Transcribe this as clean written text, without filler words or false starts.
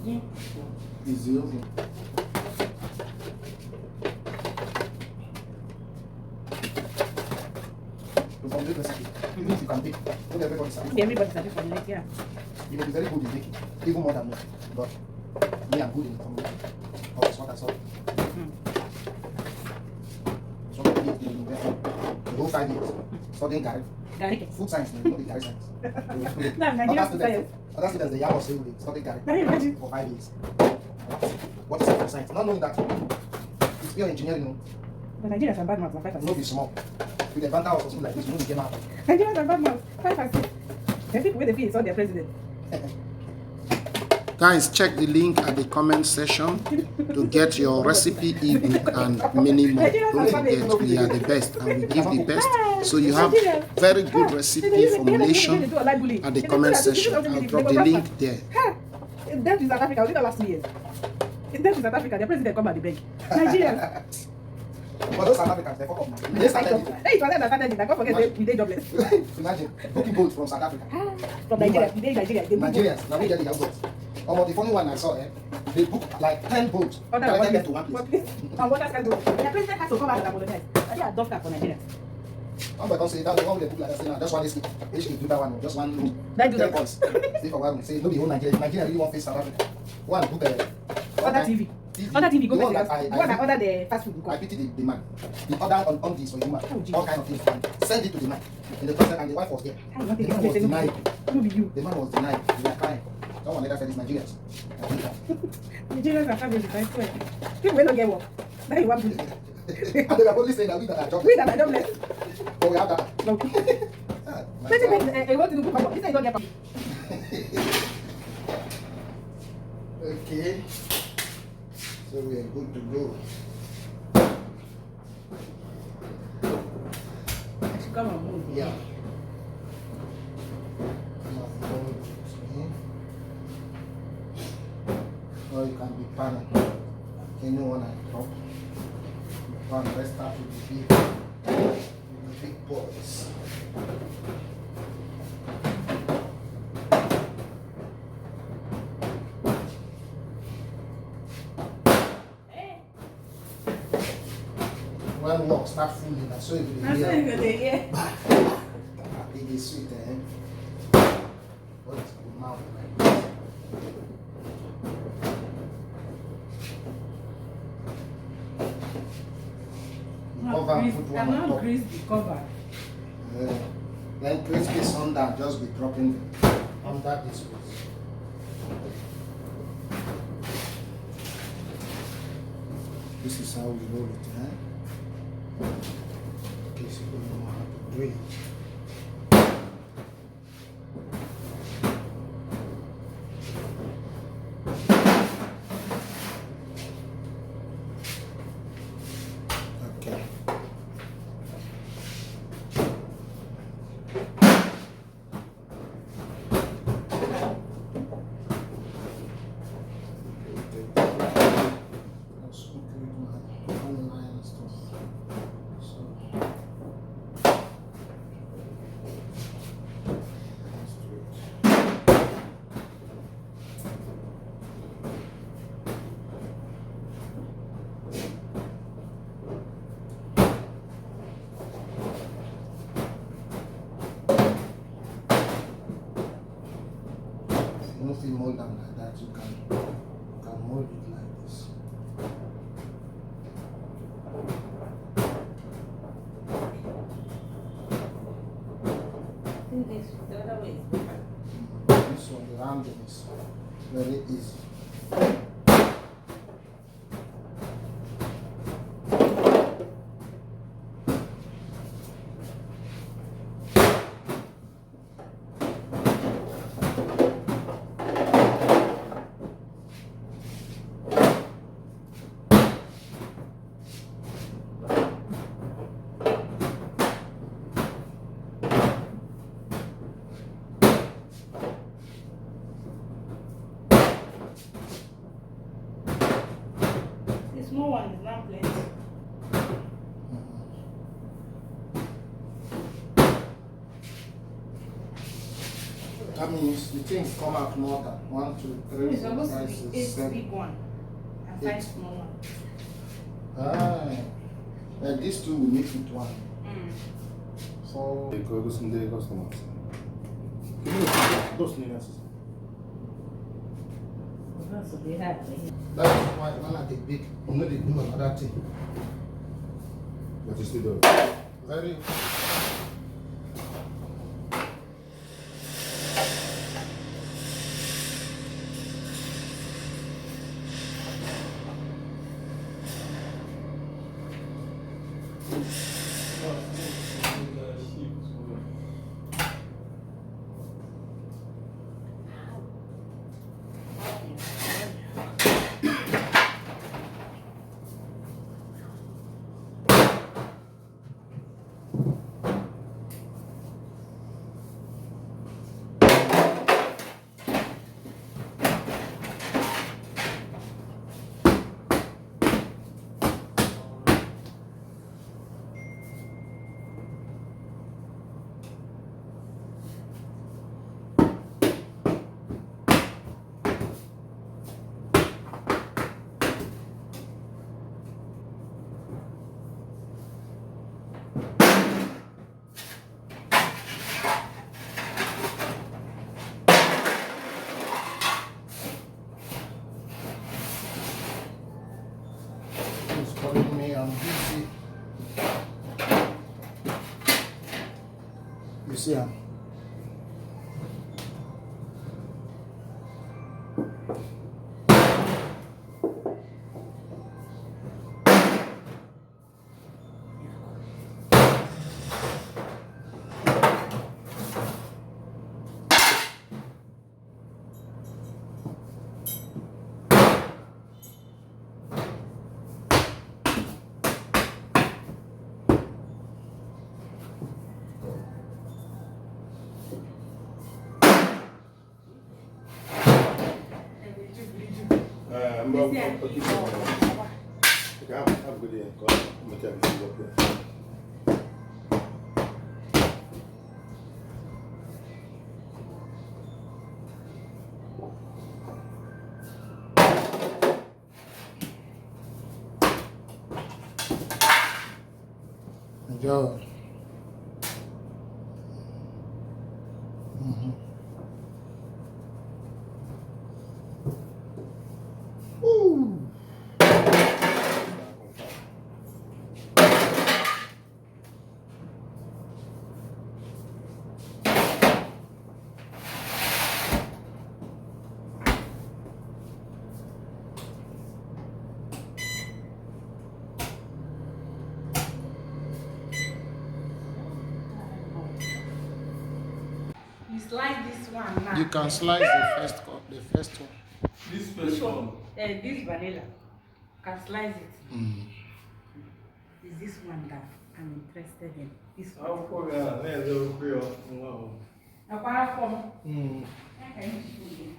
Easy oven. To formulate recipe, even if you can bake, not everybody sabi. Everybody sabi formulate, yeah. You may be very good in baking, even more than me. But me, I'm good in formulating. Oh, it's what I saw. So I did in university. The whole 5 years studying Gary. Food science, not the Gary science. Other students, they have us saying they studied Gary for 5 years. What is food science? Not knowing that it's pure engineering. No? But Nigerians are bad mouths, 5%. No, be small. With a banter or something like this, you know, we came out. Nigerians are bad mouths, 5%. The people with the feel it's all their president. Guys, check the link at the comment section to get your recipe ebook and many more. Don't forget, we are the best and we give the best. So you have very good recipe formulation at the comment section. I'll drop the link there. In them to South Africa, we did that last 2 years. In them to South Africa, their president come at the bank. Nigerians. But those South Africans, they fuck up now. They started it. Hey, it was them that started it. I can't forget we did jobless. Imagine, booking boats from South Africa. From Nigeria, we did Nigeria. Nigerians, now we get the young boats. The funny one I saw, they booked like 10 boats. And They get to one place. what else can do? The president has to come out and apologize. I think I adopt that for Nigeria. I'm going to say that the one with the book like that, say, no, just one escape. HK do that one, just one room. That do 10 that. points. Stay for one, say, no, be whole Nigeria. Nigeria really want to face South Africa. One, book Other TV. Other TV, go back. the one that order the fast food. I pity the man. The other on this for the man. Oh, All kind of things. And send it to the man. And the person and the wife was there. I want The to man was denied. Who be you? The man was denied. They were crying. Someone later said it's Nigerians. Nigerians are fabulous, I swear. People will not get work. That is one thing. And they were only saying that we that are jobless. We that are jobless. But we have that. No. President, what to do? This is not get work. Okay. So we are good to go. Come on, move. Yeah. Or you can be panel. Anyone I drop. One, let's start with the big boys. When work start fooling, that's so you will hear. It is sweet, What is the mouth like this? I'm not grease the cover. Then grease this under, just be dropping under this place. This is how we roll it, In case you don't know how to do it. Okay. Nothing more than like that, you can mold it like this. I think this the other way is better. This one, the rounding is very easy. That means the things come out more than 1, 2, 3, It's 4, supposed 5, to 6, be 8 7. big one and 5 small one. And these two will make it one. So They go to some customers. Those niggas. So they have that's why when I take big, I'm not do another thing. But you still do. Very He's calling me, I'm busy. You see him? I'm going to keep it. Okay, have a good day. I'm going to tell you to go up here. Enjoy. Ooh. You slice this one now. You can slice the first one. This Which one? This vanilla. Can slice it. Is this one that I'm interested in? This one. How far? Yeah, let's go. Apart from. Hmm. I can show you.